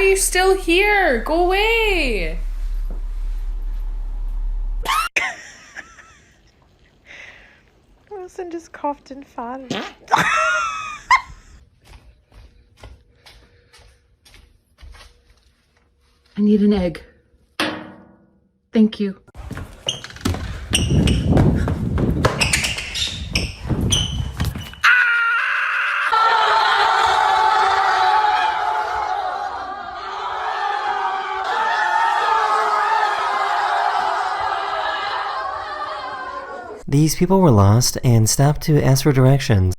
you still here? Go away! Wilson just coughed and farted. I need an egg. Thank you. These people were lost and stopped to ask for directions.